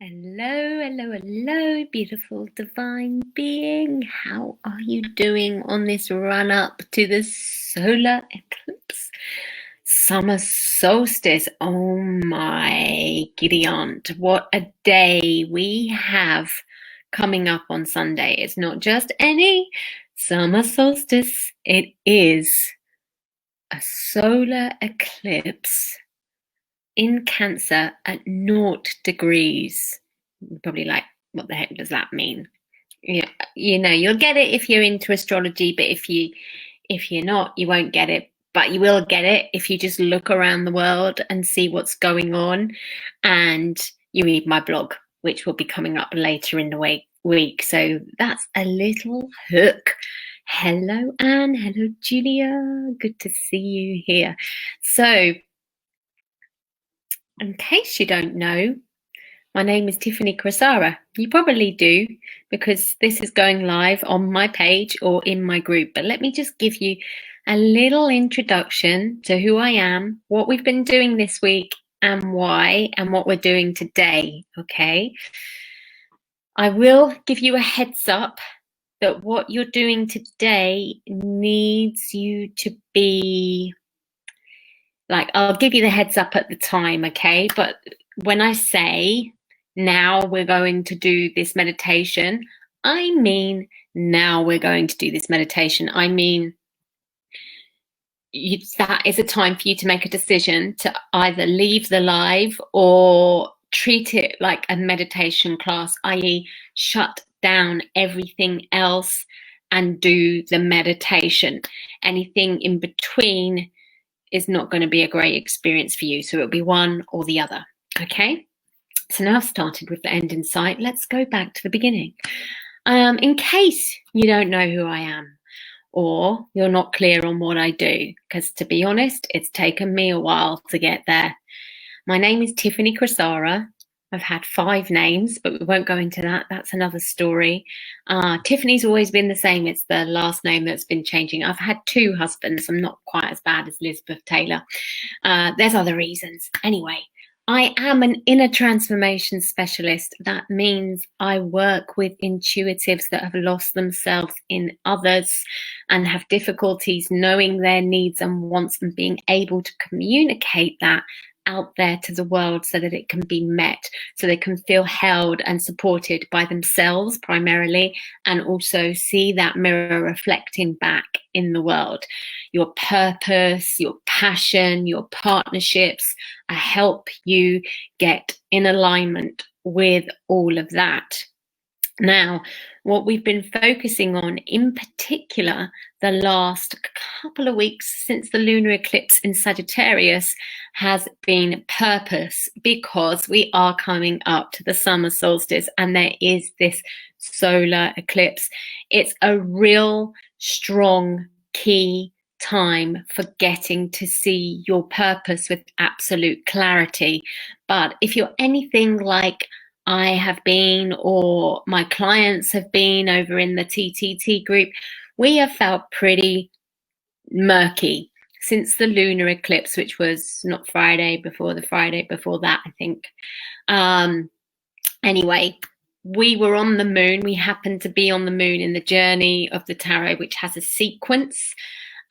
Hello, hello, hello, beautiful divine being. How are you doing on this run up to the solar eclipse? Summer solstice. Oh my giddy aunt, what a day we have coming up on Sunday. It's not just any summer solstice, it is a solar eclipse in Cancer at 0 degrees. You're probably like, what the heck does that mean? You'll get it if you're into astrology, but if you're not, you won't get it. But you will get it if you just look around the world and see what's going on, and you read my blog, which will be coming up later in the week. So that's a little hook. Hello, Anne. Hello, Julia. Good to see you here. So, in case you don't know, my name is Tiffany Crosara. You probably do, because this is going live on my page or in my group. But let me just give you a little introduction to who I am, what we've been doing this week and why, and what we're doing today, okay? I will give you a heads up that what you're doing today needs you to be like, I'll give you the heads up at the time, okay? But when I say now we're going to do this meditation, I mean now we're going to do this meditation. I mean that is a time for you to make a decision to either leave the live or treat it like a meditation class, i.e. shut down everything else and do the meditation. Anything in between is not going to be a great experience for you. So it'll be one or the other. Okay. So now I've started with the end in sight. Let's go back to the beginning. In case you don't know who I am or you're not clear on what I do, because to be honest, it's taken me a while to get there. My name is Tiffany Crosara. I've had 5 names, but we won't go into that. That's another story. Tiffany's always been the same. It's the last name that's been changing. I've had 2 husbands. I'm not quite as bad as Elizabeth Taylor. There's other reasons. Anyway, I am an inner transformation specialist. That means I work with intuitives that have lost themselves in others and have difficulties knowing their needs and wants and being able to communicate that out there to the world so that it can be met, so they can feel held and supported by themselves primarily, and also see that mirror reflecting back in the world. Your purpose, your passion, your partnerships, I help you get in alignment with all of that. Now, what we've been focusing on in particular the last couple of weeks since the lunar eclipse in Sagittarius has been purpose, because we are coming up to the summer solstice and there is this solar eclipse. It's a real strong key time for getting to see your purpose with absolute clarity. But if you're anything like I have been, or my clients have been over in the TTT group, we have felt pretty murky since the lunar eclipse, which was not Friday before the Friday before that, I think. Anyway, we were on the moon. We happened to be on the moon in the journey of the tarot, which has a sequence.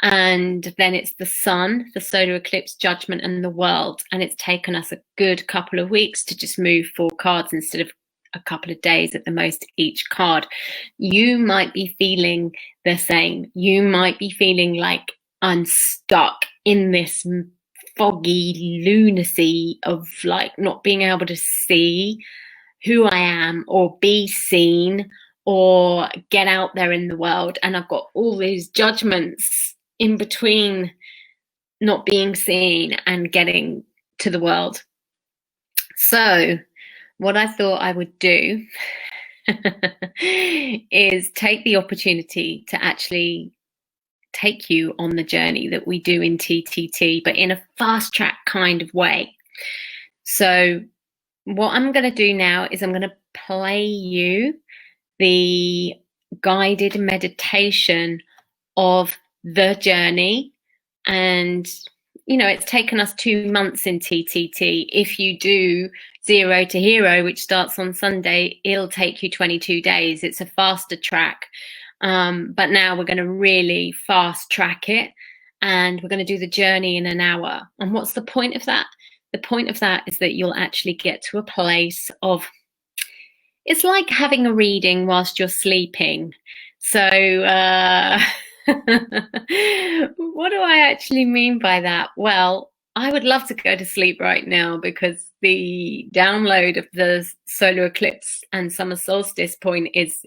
And then it's the sun, the solar eclipse, judgment, and the world. And it's taken us a good couple of weeks to just move 4 cards instead of a couple of days at the most each card. You might be feeling the same. You might be feeling like I'm stuck in this foggy lunacy of like not being able to see who I am or be seen or get out there in the world. And I've got all these judgments in between not being seen and getting to the world. So what I thought I would do is take the opportunity to actually take you on the journey that we do in TTT, but in a fast track kind of way. So what I'm going to do now is I'm going to play you the guided meditation of the journey, and it's taken us 2 months in TTT. If you do 0 to Hero, which starts on Sunday, it'll take you 22 days. It's a faster track. But now we're going to really fast track it, and we're going to do the journey in an hour. And what's the point of that? The point of that is that you'll actually get to a place of, it's like having a reading whilst you're sleeping. So what do I actually mean by that? Well, I would love to go to sleep right now, because the download of the solar eclipse and summer solstice point is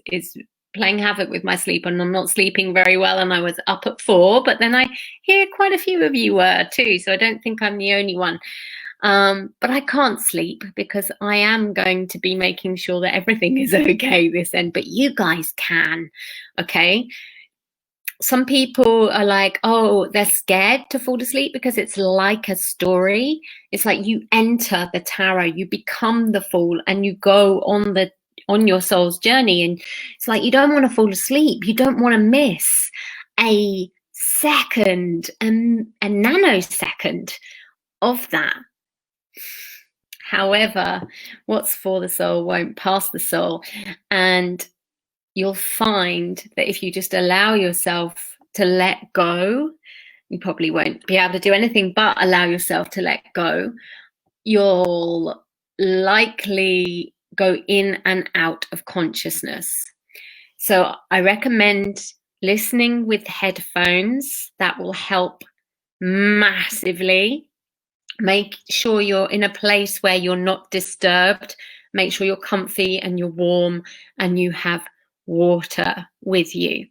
playing havoc with my sleep, and I'm not sleeping very well, and I was up at 4, but then I hear quite a few of you were too, so I don't think I'm the only one. But I can't sleep because I am going to be making sure that everything is okay this end, but you guys can, okay? Some people are like, oh, they're scared to fall asleep because it's like a story. It's like you enter the tarot, you become the fool, and you go on your soul's journey. And it's like, you don't want to fall asleep. You don't want to miss a second, and a nanosecond of that. However, what's for the soul won't pass the soul. And you'll find that if you just allow yourself to let go, you probably won't be able to do anything but allow yourself to let go. You'll likely go in and out of consciousness. So I recommend listening with headphones. That will help massively. Make sure you're in a place where you're not disturbed. Make sure you're comfy and you're warm and you have water with you.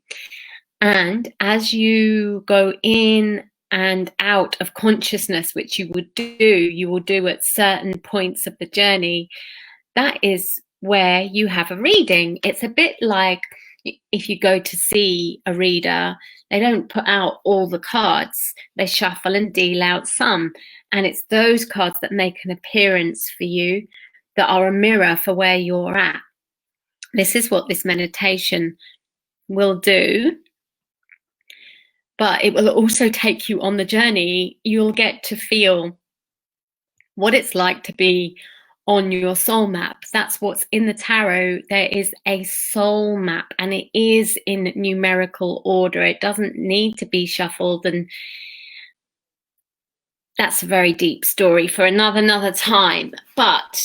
And as you go in and out of consciousness, which you will do at certain points of the journey, that is where you have a reading. It's a bit like if you go to see a reader, they don't put out all the cards, they shuffle and deal out some. And it's those cards that make an appearance for you, that are a mirror for where you're at. This is what this meditation will do. But it will also take you on the journey. You'll get to feel what it's like to be on your soul map. That's what's in the tarot. There is a soul map, and it is in numerical order. It doesn't need to be shuffled, and that's a very deep story for another time. But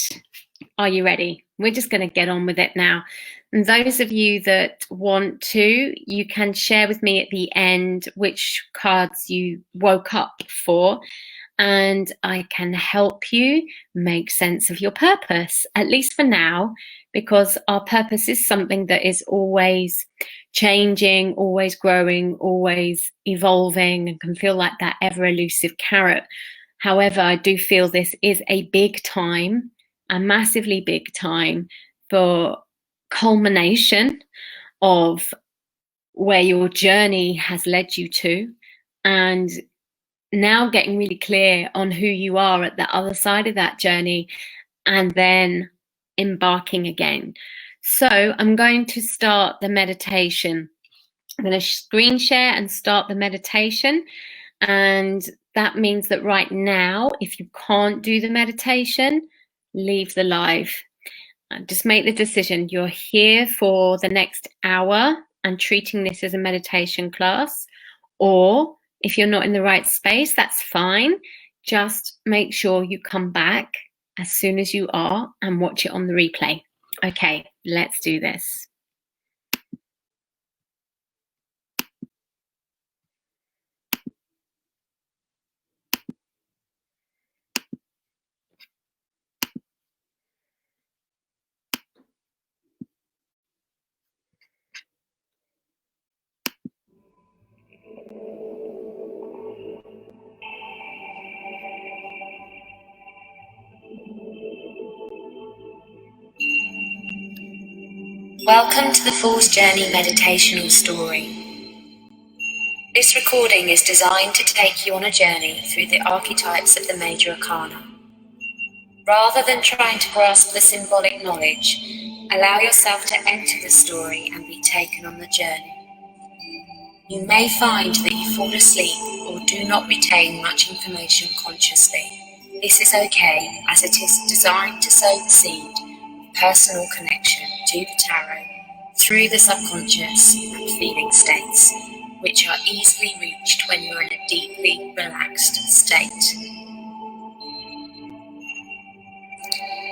are you ready? We're just going to get on with it now. And those of you that want to, you can share with me at the end which cards you woke up for, and I can help you make sense of your purpose, at least for now, because our purpose is something that is always changing, always growing, always evolving, and can feel like that ever elusive carrot. However, I do feel this is a big time, a massively big time, for culmination of where your journey has led you to, and now getting really clear on who you are at the other side of that journey, and then embarking again. So I'm going to start the meditation. I'm going to screen share and start the meditation. And that means that right now, if you can't do the meditation, leave the live. Just make the decision. You're here for the next hour and treating this as a meditation class, or if you're not in the right space, that's fine. Just make sure you come back as soon as you are and watch it on the replay. Okay, let's do this. Welcome to the Fool's Journey meditational story. This recording is designed to take you on a journey through the archetypes of the major arcana. Rather than trying to grasp the symbolic knowledge, allow yourself to enter the story and be taken on the journey. You may find that you fall asleep or do not retain much information consciously. This is okay, as it is designed to sow the seed of personal connection to the tarot through the subconscious and feeling states, which are easily reached when you're in a deeply relaxed state.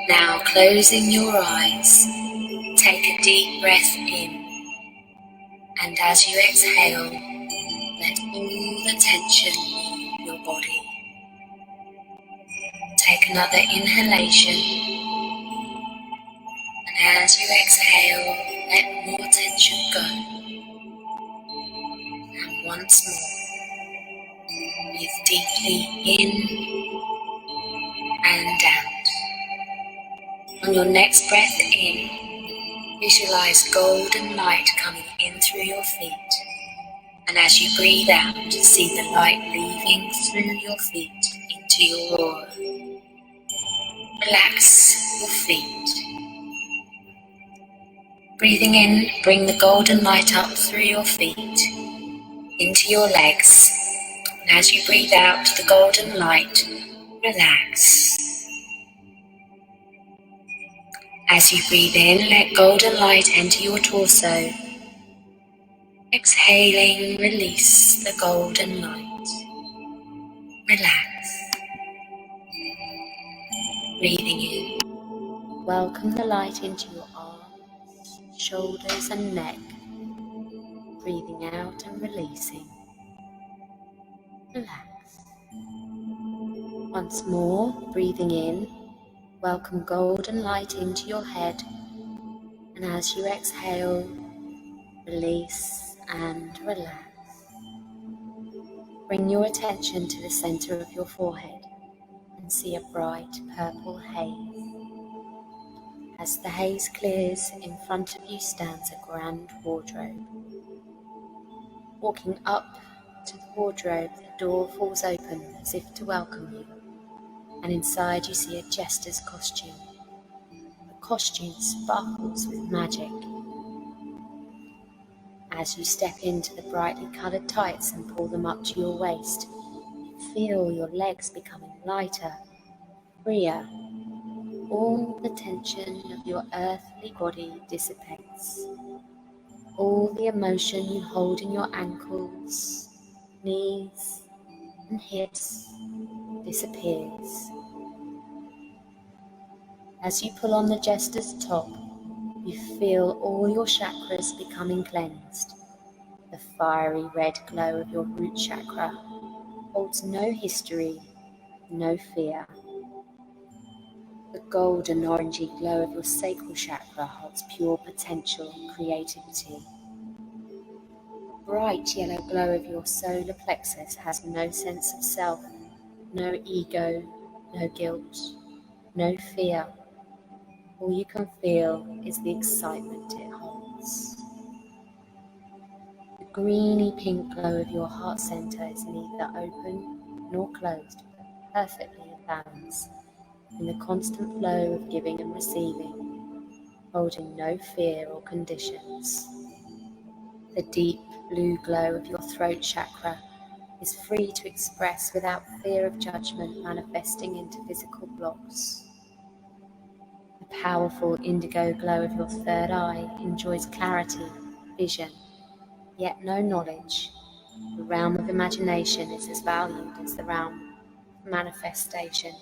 Now, closing your eyes, take a deep breath in, and as you exhale, let all the tension leave your body. Take another inhalation, and as you exhale, let more tension go. And once more, breathe deeply in and out. On your next breath in, visualize golden light coming in through your feet. And as you breathe out, see the light leaving through your feet into your aura. Relax your feet. Breathing in, bring the golden light up through your feet, into your legs. And as you breathe out the golden light, relax. As you breathe in, let golden light enter your torso. Exhaling, release the golden light. Relax. Breathing in. Welcome the light into your arms, shoulders and neck. Breathing out and releasing. Relax. Once more, breathing in. Welcome golden light into your head. And as you exhale, release and relax. Bring your attention to the center of your forehead and see a bright purple haze. As the haze clears, in front of you stands a grand wardrobe. Walking up to the wardrobe, the door falls open as if to welcome you, and inside you see a jester's costume. The costume sparkles with magic. As you step into the brightly coloured tights and pull them up to your waist, you feel your legs becoming lighter, freer. All the tension of your earthly body dissipates. All the emotion you hold in your ankles, knees, and hips disappears. As you pull on the jester's top, you feel all your chakras becoming cleansed. The fiery red glow of your root chakra holds no history, no fear. The golden orangey glow of your sacral chakra holds pure potential and creativity. The bright yellow glow of your solar plexus has no sense of self, no ego, no guilt, no fear. All you can feel is the excitement it holds. The greeny pink glow of your heart center is neither open nor closed, but perfectly in balance, in the constant flow of giving and receiving, holding no fear or conditions. The deep blue glow of your throat chakra is free to express without fear of judgment, manifesting into physical blocks. The powerful indigo glow of your third eye enjoys clarity, vision, yet no knowledge. The realm of imagination is as valued as the realm of manifestation.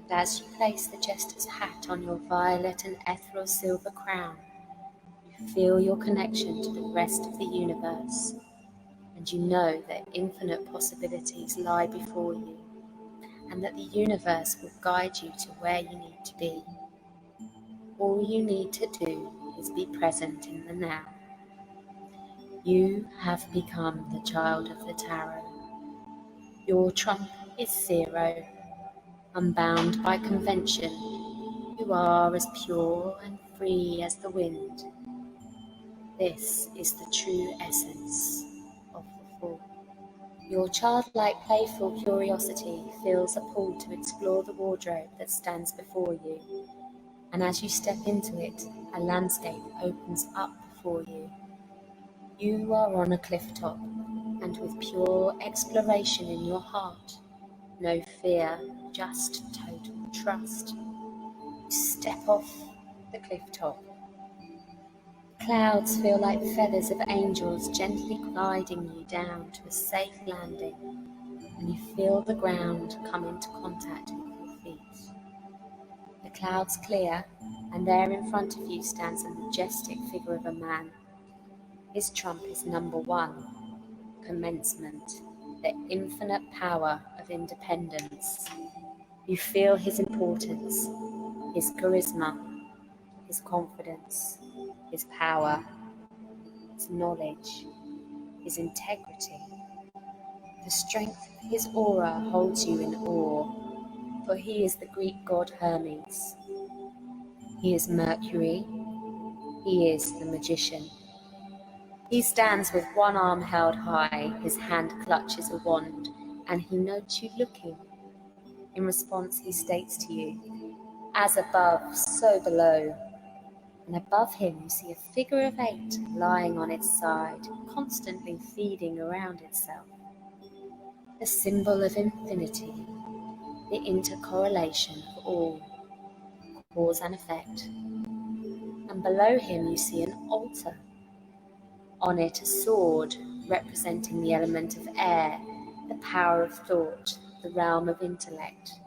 And as you place the jester's hat on your violet and ethereal silver crown, you feel your connection to the rest of the universe, and you know that infinite possibilities lie before you, and that the universe will guide you to where you need to be. All you need to do is be present in the now. You have become the child of the tarot. Your trump is 0, unbound by convention. You are as pure and free as the wind. This is the true essence of the Fool. Your childlike playful curiosity feels a pull to explore the wardrobe that stands before you, and as you step into it, a landscape opens up before you. You are on a cliff top, and with pure exploration in your heart, no fear, just total trust, you step off the cliff top. Clouds feel like feathers of angels gently gliding you down to a safe landing, and you feel the ground come into contact with your feet. The clouds clear, and there in front of you stands a majestic figure of a man. His trump is number 1, commencement, the infinite power of independence. You feel his importance, his charisma, his confidence, his power, his knowledge, his integrity. The strength of his aura holds you in awe, for he is the Greek god Hermes. He is Mercury, he is the magician. He stands with one arm held high, his hand clutches a wand, and he notes you looking. In response, he states to you, "As above, so below." And above him you see a figure of 8 lying on its side, constantly feeding around itself. The symbol of infinity, the intercorrelation of all, cause and effect. And below him you see an altar. On it a sword representing the element of air, the power of thought, the realm of intellect.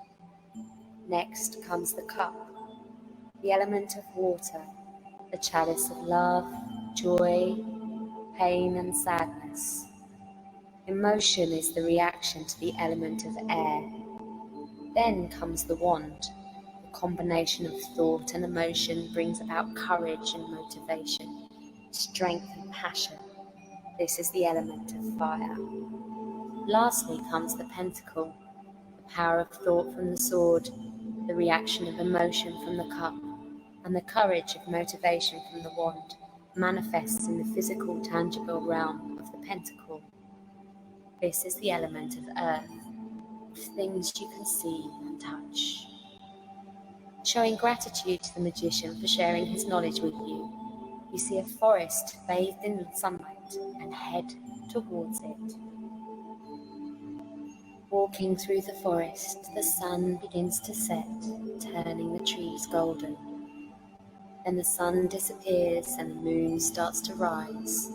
Next comes the cup, the element of water, the chalice of love, joy, pain and sadness. Emotion is the reaction to the element of air. Then comes the wand. The combination of thought and emotion brings about courage and motivation, strength and passion. This is the element of fire. Lastly comes the pentacle, the power of thought from the sword, the reaction of emotion from the cup, and the courage of motivation from the wand manifests in the physical, tangible realm of the pentacle. This is the element of earth, of things you can see and touch. Showing gratitude to the magician for sharing his knowledge with you, you see a forest bathed in sunlight and head towards it. Walking through the forest, the sun begins to set, turning the trees golden. Then the sun disappears and the moon starts to rise.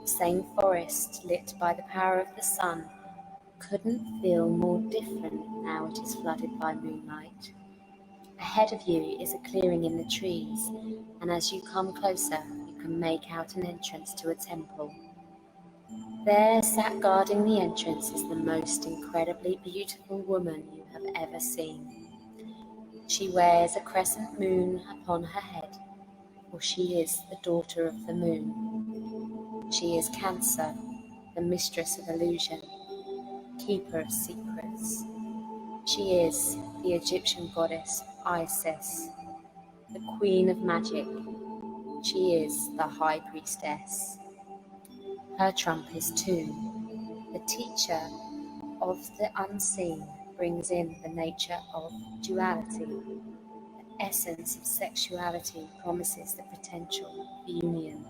The same forest, lit by the power of the sun, couldn't feel more different now it is flooded by moonlight. Ahead of you is a clearing in the trees, and as you come closer, you can make out an entrance to a temple. There, sat guarding the entrance, is the most incredibly beautiful woman you have ever seen. She wears a crescent moon upon her head, for she is the daughter of the moon. She is Cancer, the mistress of illusion, keeper of secrets. She is the Egyptian goddess Isis, the queen of magic. She is the high priestess. Her trump is 2. The teacher of the unseen brings in the nature of duality. The essence of sexuality promises the potential for union.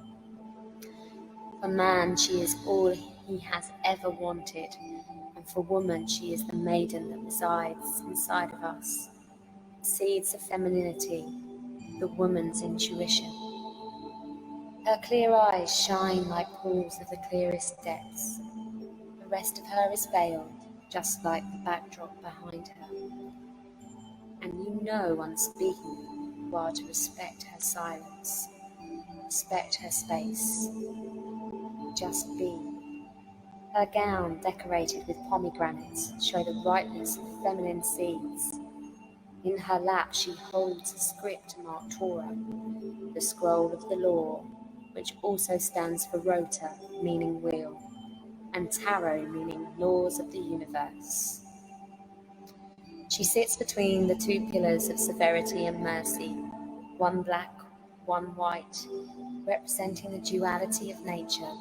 For man, she is all he has ever wanted, and for woman, she is the maiden that resides inside of us. Seeds of femininity, the woman's intuition. Her clear eyes shine like pools of the clearest depths. The rest of her is veiled, just like the backdrop behind her. And you know unspeakingly you are to respect her silence, respect her space. Just be. Her gown, decorated with pomegranates, show the ripeness of feminine seeds. In her lap she holds a script marked Torah, the scroll of the law, which also stands for Rota, meaning wheel, and Tarot, meaning laws of the universe. She sits between the 2 pillars of severity and mercy, one black, one white, representing the duality of nature,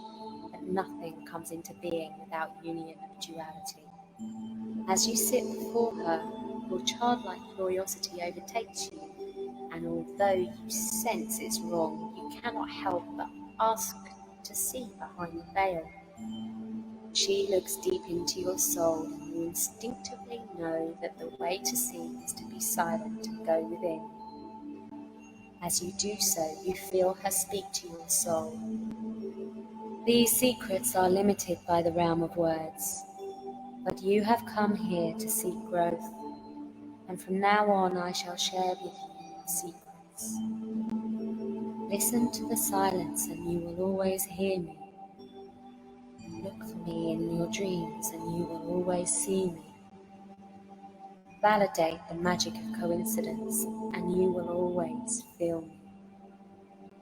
that nothing comes into being without union of duality. As you sit before her, your childlike curiosity overtakes you, and although you sense it's wrong, you cannot help but ask to see behind the veil. She looks deep into your soul, and you instinctively know that the way to see is to be silent and go within. As you do so, you feel her speak to your soul. These secrets are limited by the realm of words, but you have come here to seek growth, and from now on I shall share with you secrets. Listen to the silence and you will always hear me. Look for me in your dreams and you will always see me. Validate the magic of coincidence and you will always feel me.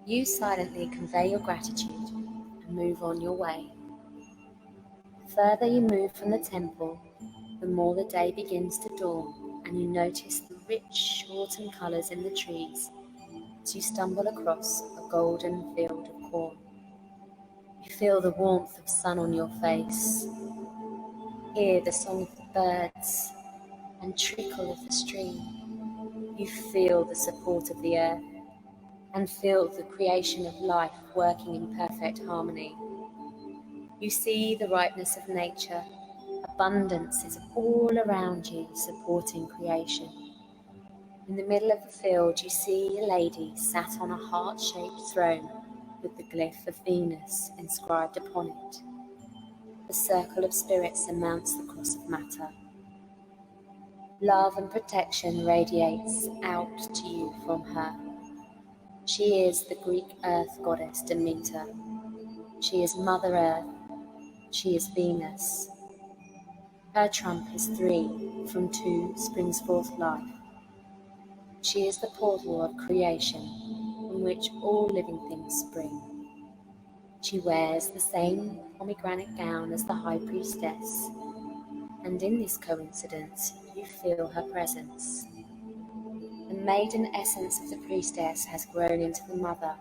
You silently convey your gratitude and move on your way. The further you move from the temple, the more the day begins to dawn, and you notice the rich autumn colours in the trees as you stumble across a golden field of corn. You feel the warmth of sun on your face, hear the song of the birds and trickle of the stream. You feel the support of the earth and feel the creation of life working in perfect harmony. You see the ripeness of nature. Abundance is all around you, supporting creation. In the middle of the field, you see a lady sat on a heart-shaped throne with the glyph of Venus inscribed upon it. The circle of spirit surmounts the cross of matter. Love and protection radiates out to you from her. She is the Greek earth goddess Demeter. She is Mother Earth. She is Venus. Her trump is 3, from 2 springs forth life. She is the portal of creation, from which all living things spring. She wears the same pomegranate gown as the high priestess, and in this coincidence you feel her presence. The maiden essence of the priestess has grown into the mother.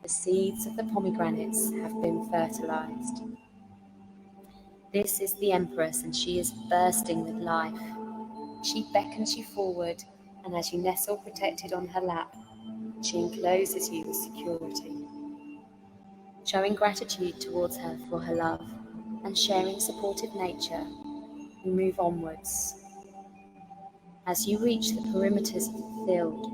The seeds of the pomegranates have been fertilized. This is the Empress, and she is bursting with life. She beckons you forward, and as you nestle protected on her lap, she encloses you with security. Showing gratitude towards her for her love and sharing supportive nature, you move onwards. As you reach the perimeters of the field,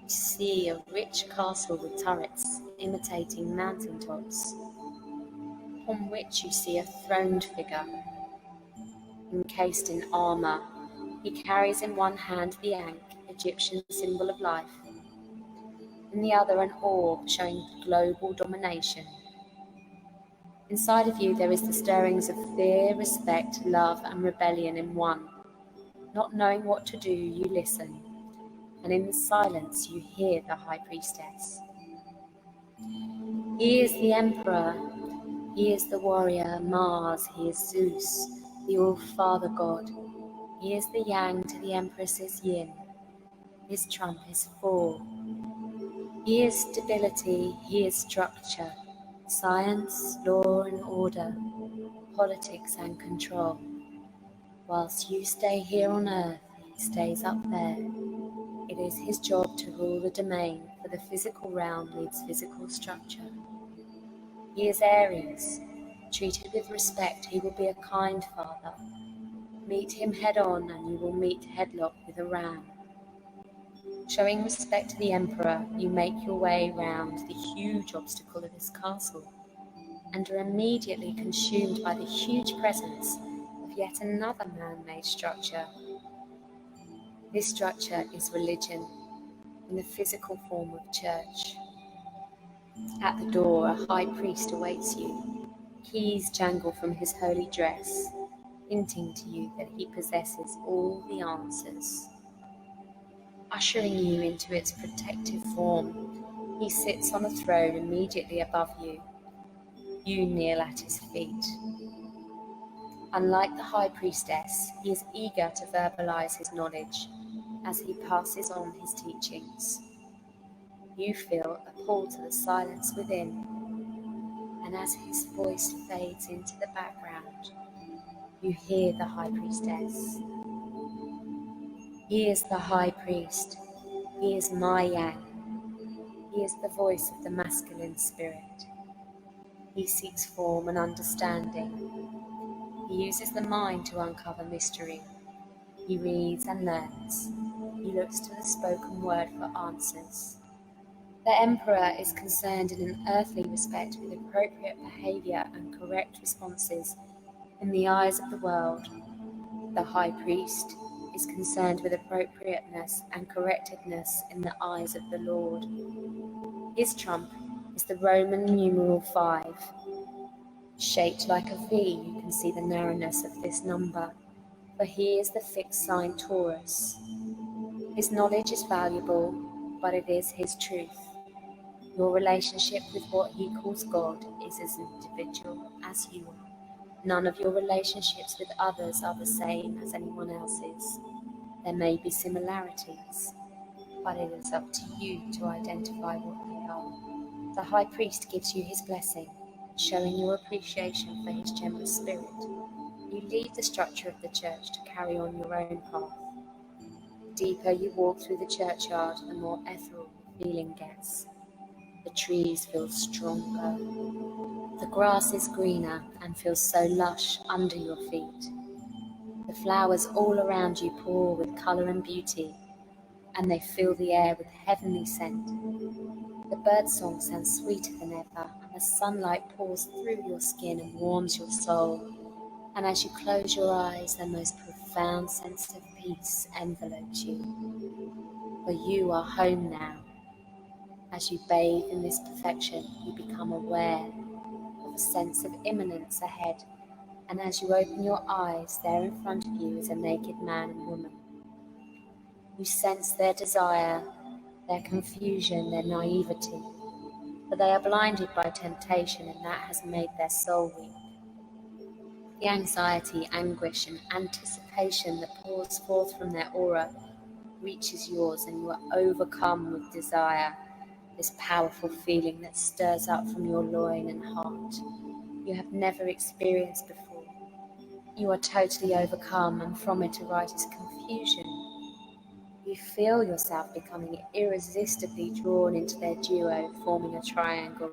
you see a rich castle with turrets imitating mountaintops, upon which you see a throned figure. Encased in armor, he carries in one hand the Ankh, Egyptian symbol of life, in the other an orb showing global domination. Inside of you there is the stirrings of fear, respect, love and rebellion in one. Not knowing what to do, you listen, and in the silence you hear the High Priestess. He is the Emperor, he is the warrior Mars, he is Zeus, the All-Father God. He is the Yang to the Empress's Yin. His trump is 4. He is stability, he is structure, science, law and order, politics and control. Whilst you stay here on Earth, he stays up there. It is his job to rule the domain, for the physical realm needs physical structure. He is Aries. Treated with respect, he will be a kind father. Meet him head on and you will meet headlock with a ram. Showing respect to the Emperor, you make your way round the huge obstacle of his castle and are immediately consumed by the huge presence of yet another man-made structure. This structure is religion in the physical form of church. At the door, a high priest awaits you. Keys jangle from his holy dress, hinting to you that he possesses all the answers. Ushering you into its protective form, he sits on a throne immediately above you. You kneel at his feet. Unlike the High Priestess, he is eager to verbalize his knowledge as he passes on his teachings. You feel a pull to the silence within, and as his voice fades into the background, you hear the High Priestess. He is the High Priest. He is my Yang. He is the voice of the masculine spirit. He seeks form and understanding. He uses the mind to uncover mystery. He reads and learns. He looks to the spoken word for answers. The Emperor is concerned in an earthly respect with appropriate behavior and correct responses in the eyes of the world. The High Priest is concerned with appropriateness and correctness in the eyes of the Lord. His trump is the Roman numeral 5. Shaped like a V, you can see the narrowness of this number, for he is the fixed sign Taurus. His knowledge is valuable, but it is his truth. Your relationship with what he calls God is as individual as you are. None of your relationships with others are the same as anyone else's. There may be similarities, but it is up to you to identify what they are. The High Priest gives you his blessing, showing your appreciation for his generous spirit. You leave the structure of the church to carry on your own path. The deeper you walk through the churchyard, the more ethereal the feeling gets. The trees feel stronger. The grass is greener and feels so lush under your feet. The flowers all around you pour with colour and beauty, and they fill the air with heavenly scent. The birdsong sounds sweeter than ever, and the sunlight pours through your skin and warms your soul. And as you close your eyes, the most profound sense of peace envelopes you. For you are home now. As you bathe in this perfection, you become aware of a sense of imminence ahead, and as you open your eyes, there in front of you is a naked man and woman. You sense their desire, their confusion, their naivety, but they are blinded by temptation, and that has made their soul weak. The anxiety, anguish, and anticipation that pours forth from their aura reaches yours, and you are overcome with desire, this powerful feeling that stirs up from your loin and heart. You have never experienced before. You are totally overcome, and from it arises confusion. You feel yourself becoming irresistibly drawn into their duo, forming a triangle.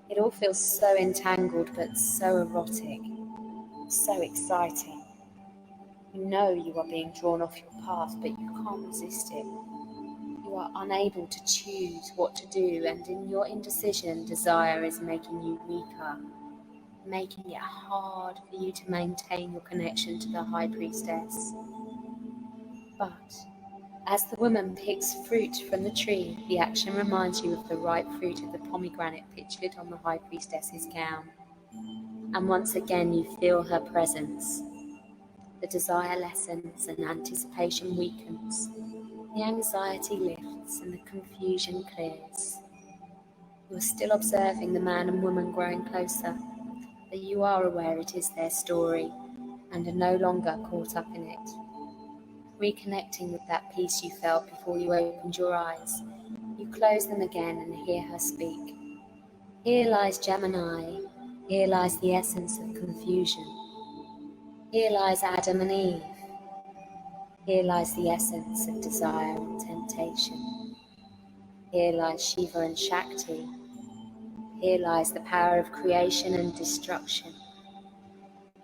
It all feels so entangled, but so erotic, so exciting. You know you are being drawn off your path, but you can't resist it. You are unable to choose what to do, and in your indecision, desire is making you weaker, making it hard for you to maintain your connection to the High Priestess. But as the woman picks fruit from the tree, the action reminds you of the ripe fruit of the pomegranate pictured on the High Priestess's gown. And once again you feel her presence. The desire lessens and anticipation weakens. The anxiety lifts and the confusion clears. You are still observing the man and woman growing closer, but you are aware it is their story and are no longer caught up in it. Reconnecting with that peace you felt before you opened your eyes, you close them again and hear her speak. Here lies Gemini. Here lies the essence of confusion. Here lies Adam and Eve. Here lies the essence of desire and temptation. Here lies Shiva and Shakti. Here lies the power of creation and destruction.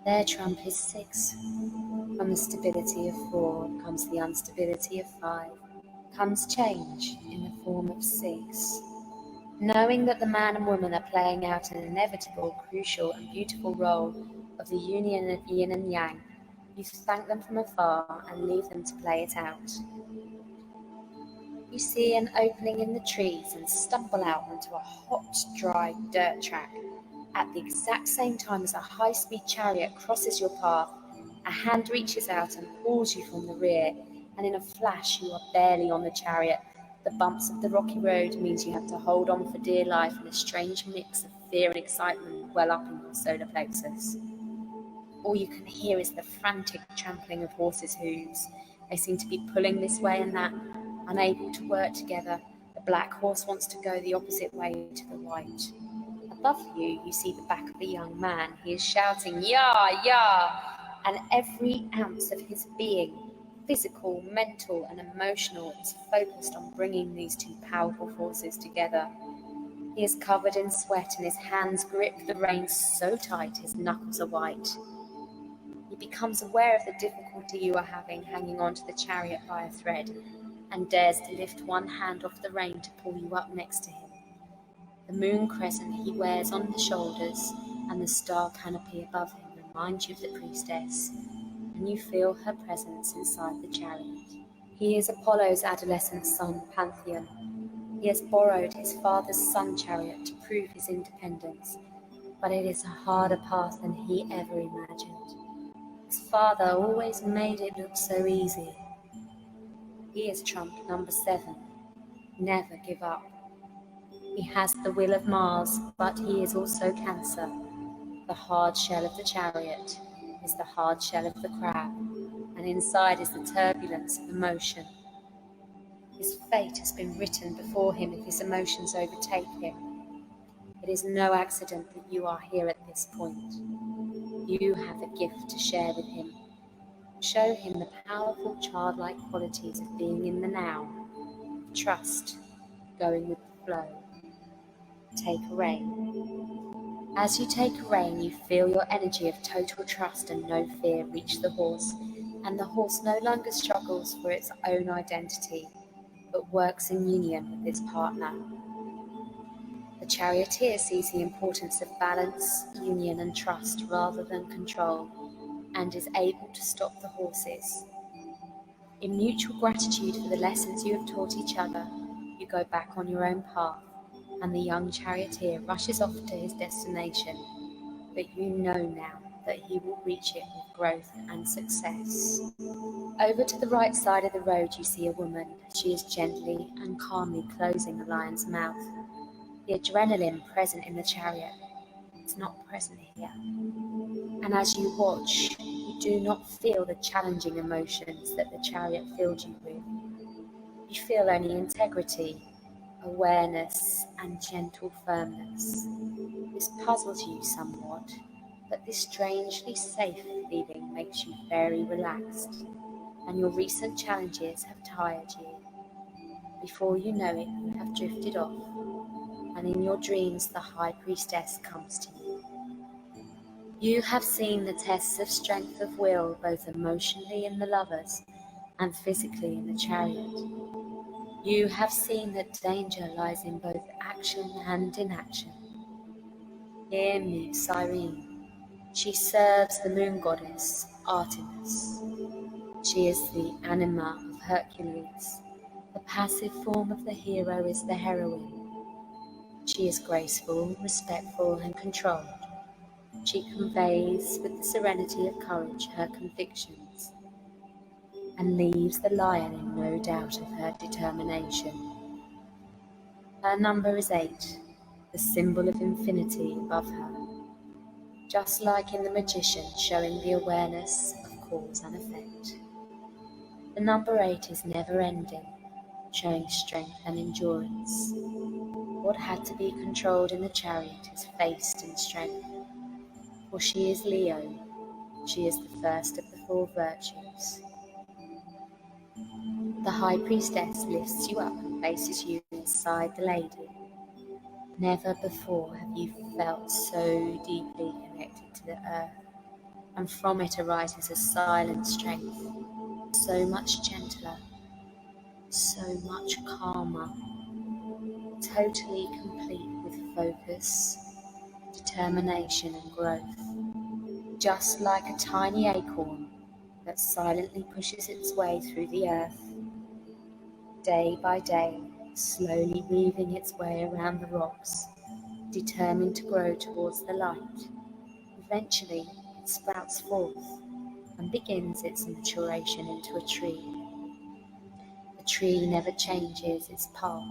Their trump is 6. From the stability of 4 comes the instability of 5. Comes change in the form of 6. Knowing that the man and woman are playing out an inevitable, crucial, and beautiful role of the union of yin and yang, you thank them from afar and leave them to play it out. You see an opening in the trees and stumble out onto a hot, dry dirt track. At the exact same time as a high-speed chariot crosses your path, a hand reaches out and pulls you from the rear, and in a flash you are barely on the chariot. The bumps of the rocky road means you have to hold on for dear life, and a strange mix of fear and excitement well up in your solar plexus. All you can hear is the frantic trampling of horses' hooves. They seem to be pulling this way and that, unable to work together. The black horse wants to go the opposite way to the white. Above you, you see the back of a young man. He is shouting, "Yah, yah!" And every ounce of his being, physical, mental, and emotional, is focused on bringing these two powerful forces together. He is covered in sweat and his hands grip the reins so tight his knuckles are white. He becomes aware of the difficulty you are having hanging onto the chariot by a thread and dares to lift one hand off the rein to pull you up next to him. The moon crescent he wears on the shoulders and the star canopy above him remind you of the priestess, and you feel her presence inside the chariot. He is Apollo's adolescent son, Pantheon. He has borrowed his father's sun chariot to prove his independence, but it is a harder path than he ever imagined. His father always made it look so easy. He is trump number 7. Never give up. He has the will of Mars, but he is also Cancer. The hard shell of the chariot is the hard shell of the crab, and inside is the turbulence of emotion. His fate has been written before him if his emotions overtake him. It is no accident that you are here at this point. You have a gift to share with him. Show him the powerful childlike qualities of being in the now, trust, going with the flow. Take a rein. As you take a rein, you feel your energy of total trust and no fear reach the horse, and the horse no longer struggles for its own identity, but works in union with its partner. The charioteer sees the importance of balance, union, and trust rather than control, and is able to stop the horses. In mutual gratitude for the lessons you have taught each other, you go back on your own path, and the young charioteer rushes off to his destination, but you know now that he will reach it with growth and success. Over to the right side of the road you see a woman. She is gently and calmly closing a lion's mouth. The adrenaline present in the chariot is not present here. And as you watch, you do not feel the challenging emotions that the chariot filled you with. You feel only integrity, awareness, and gentle firmness. This puzzles you somewhat, but this strangely safe feeling makes you very relaxed, and your recent challenges have tired you. Before you know it, you have drifted off, and in your dreams the High Priestess comes to you. You have seen the tests of strength of will, both emotionally in the lovers and physically in the chariot. You have seen that danger lies in both action and inaction. Here meets Cyrene. She serves the moon goddess, Artemis. She is the anima of Hercules. The passive form of the hero is the heroine. She is graceful, respectful, and controlled. She conveys with the serenity of courage her convictions, and leaves the lion in no doubt of her determination. Her number is 8, the symbol of infinity above her, just like in The Magician, showing the awareness of cause and effect. The number 8 is never ending, showing strength and endurance. What had to be controlled in the chariot is faced in strength, for she is Leo. She is the first of the 4 virtues. The High Priestess lifts you up and places you inside the lady. Never before have you felt so deeply connected to the earth, and from it arises a silent strength, so much gentler, so much calmer, totally complete with focus, determination, and growth, just like a tiny acorn that silently pushes its way through the earth, day by day, slowly weaving its way around the rocks, determined to grow towards the light. Eventually, it sprouts forth and begins its maturation into a tree. The tree never changes its path.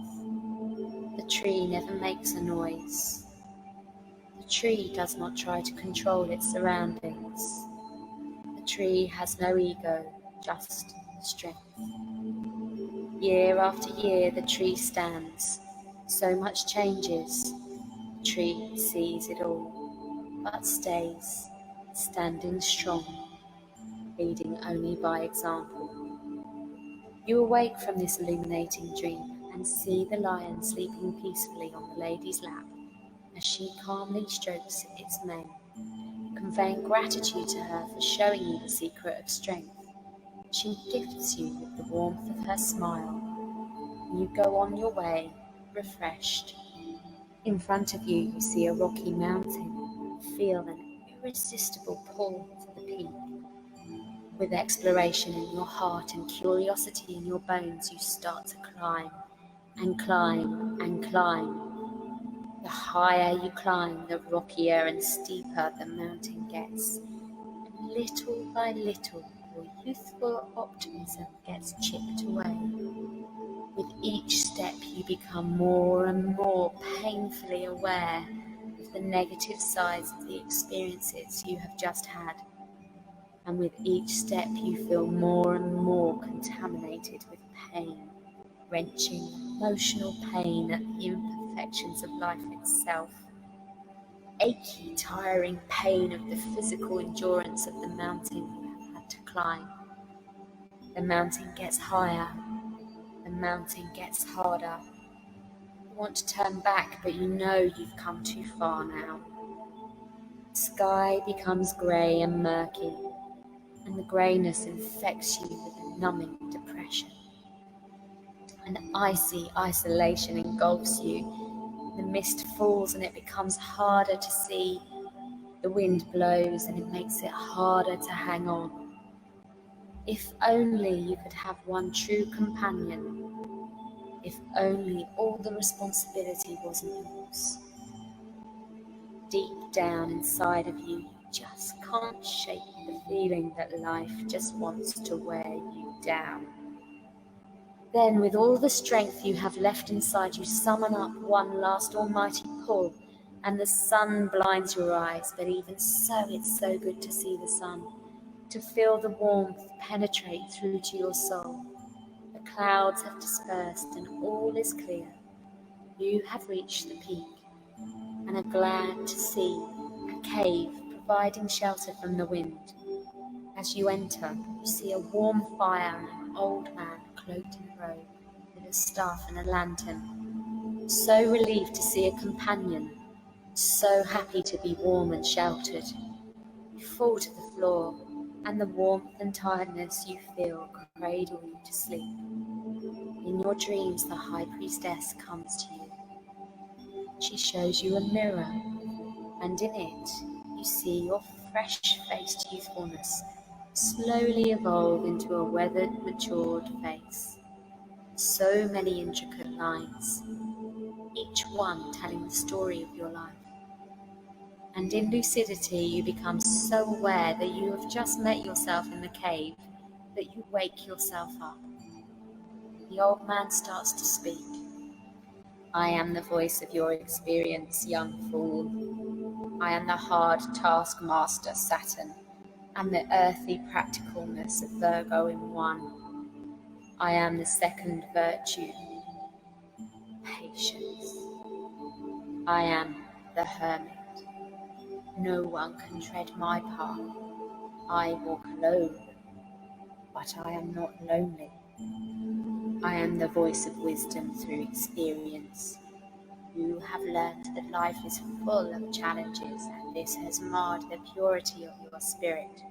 The tree never makes a noise. The tree does not try to control its surroundings. The tree has no ego, just strength. Year after year the tree stands. So much changes. The tree sees it all, but stays, standing strong, leading only by example. You awake from this illuminating dream, and and see the lion sleeping peacefully on the lady's lap as she calmly strokes its mane, conveying gratitude to her for showing you the secret of strength. She gifts you with the warmth of her smile, and you go on your way, refreshed. In front of you, you see a rocky mountain. Feel an irresistible pull to the peak. With exploration in your heart and curiosity in your bones, you start to climb and climb and climb. The higher you climb, the rockier and steeper the mountain gets. And little by little, your youthful optimism gets chipped away. With each step, you become more and more painfully aware of the negative sides of the experiences you have just had. And with each step, you feel more and more contaminated with pain, wrenching, emotional pain at the imperfections of life itself. Achy, tiring pain of the physical endurance of the mountain you have had to climb. The mountain gets higher. The mountain gets harder. You want to turn back, but you know you've come too far now. The sky becomes grey and murky, and the greyness infects you with a numbing depression. An icy isolation engulfs you. The mist falls and it becomes harder to see. The wind blows and it makes it harder to hang on. If only you could have one true companion. If only all the responsibility wasn't yours. Deep down inside of you, you just can't shake the feeling that life just wants to wear you down. Then, with all the strength you have left inside you, summon up one last almighty pull, and the sun blinds your eyes, but even so, it's so good to see the sun, to feel the warmth penetrate through to your soul. The clouds have dispersed and all is clear. You have reached the peak and are glad to see a cave providing shelter from the wind. As you enter, you see a warm fire and an old man cloaked in a robe with a staff and a lantern. So relieved to see a companion, so happy to be warm and sheltered. You fall to the floor, and the warmth and tiredness you feel cradle you to sleep. In your dreams, the high priestess comes to you. She shows you a mirror, and in it you see your fresh-faced youthfulness slowly evolve into a weathered, matured face. So many intricate lines, each one telling the story of your life. And in lucidity you become so aware that you have just met yourself in the cave that you wake yourself up. The old man starts to speak. I am the voice of your experience, young fool. I am the hard taskmaster, Saturn, and the earthy practicalness of Virgo in one. I am the second virtue, patience. I am the hermit. No one can tread my path. I walk alone, but I am not lonely. I am the voice of wisdom through experience. You have learnt that life is full of challenges, and this has marred the purity of your spirit.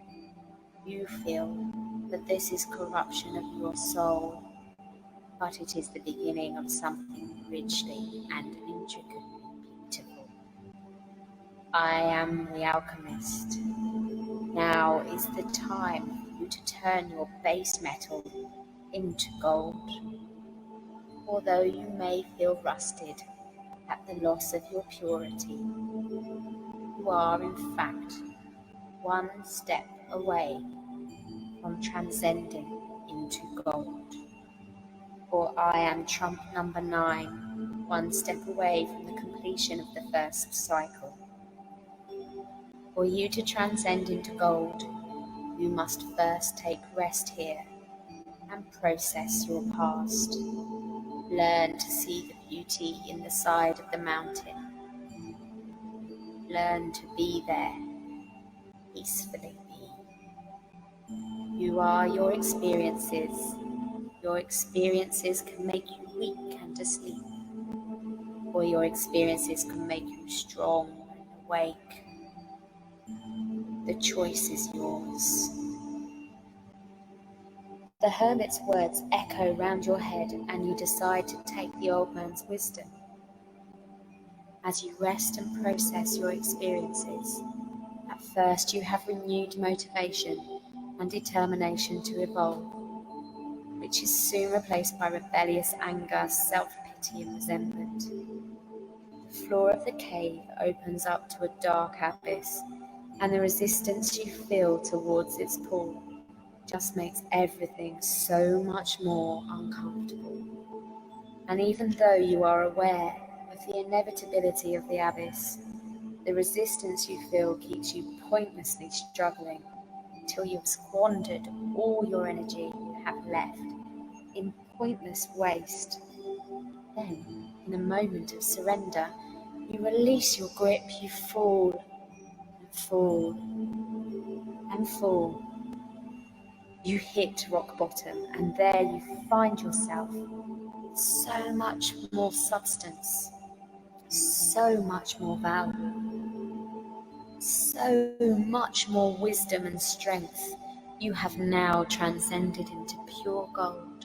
You feel that this is corruption of your soul, but it is the beginning of something richly and intricately beautiful. I am the alchemist. Now is the time for you to turn your base metal into gold. Although you may feel rusted at the loss of your purity, you are in fact one step away from transcending into gold. For I am trump number 9, one step away from the completion of the first cycle. For you to transcend into gold, you must first take rest here and process your past. Learn to see the beauty in the side of the mountain. Learn to be there, peacefully be. You are your experiences, Your experiences can make you weak and asleep, or your experiences can make you strong and awake. The choice is yours. The hermit's words echo round your head, and you decide to take the old man's wisdom. As you rest and process your experiences, at first you have renewed motivation and determination to evolve, which is soon replaced by rebellious anger, self-pity and resentment. The floor of the cave opens up to a dark abyss, and the resistance you feel towards its pool just makes everything so much more uncomfortable. And even though you are aware of the inevitability of the abyss, the resistance you feel keeps you pointlessly struggling until you've squandered all your energy you have left in pointless waste. Then, in a moment of surrender, you release your grip, you fall and fall and fall. You hit rock bottom, and there you find yourself with so much more substance, so much more value, so much more wisdom and strength. You have now transcended into pure gold.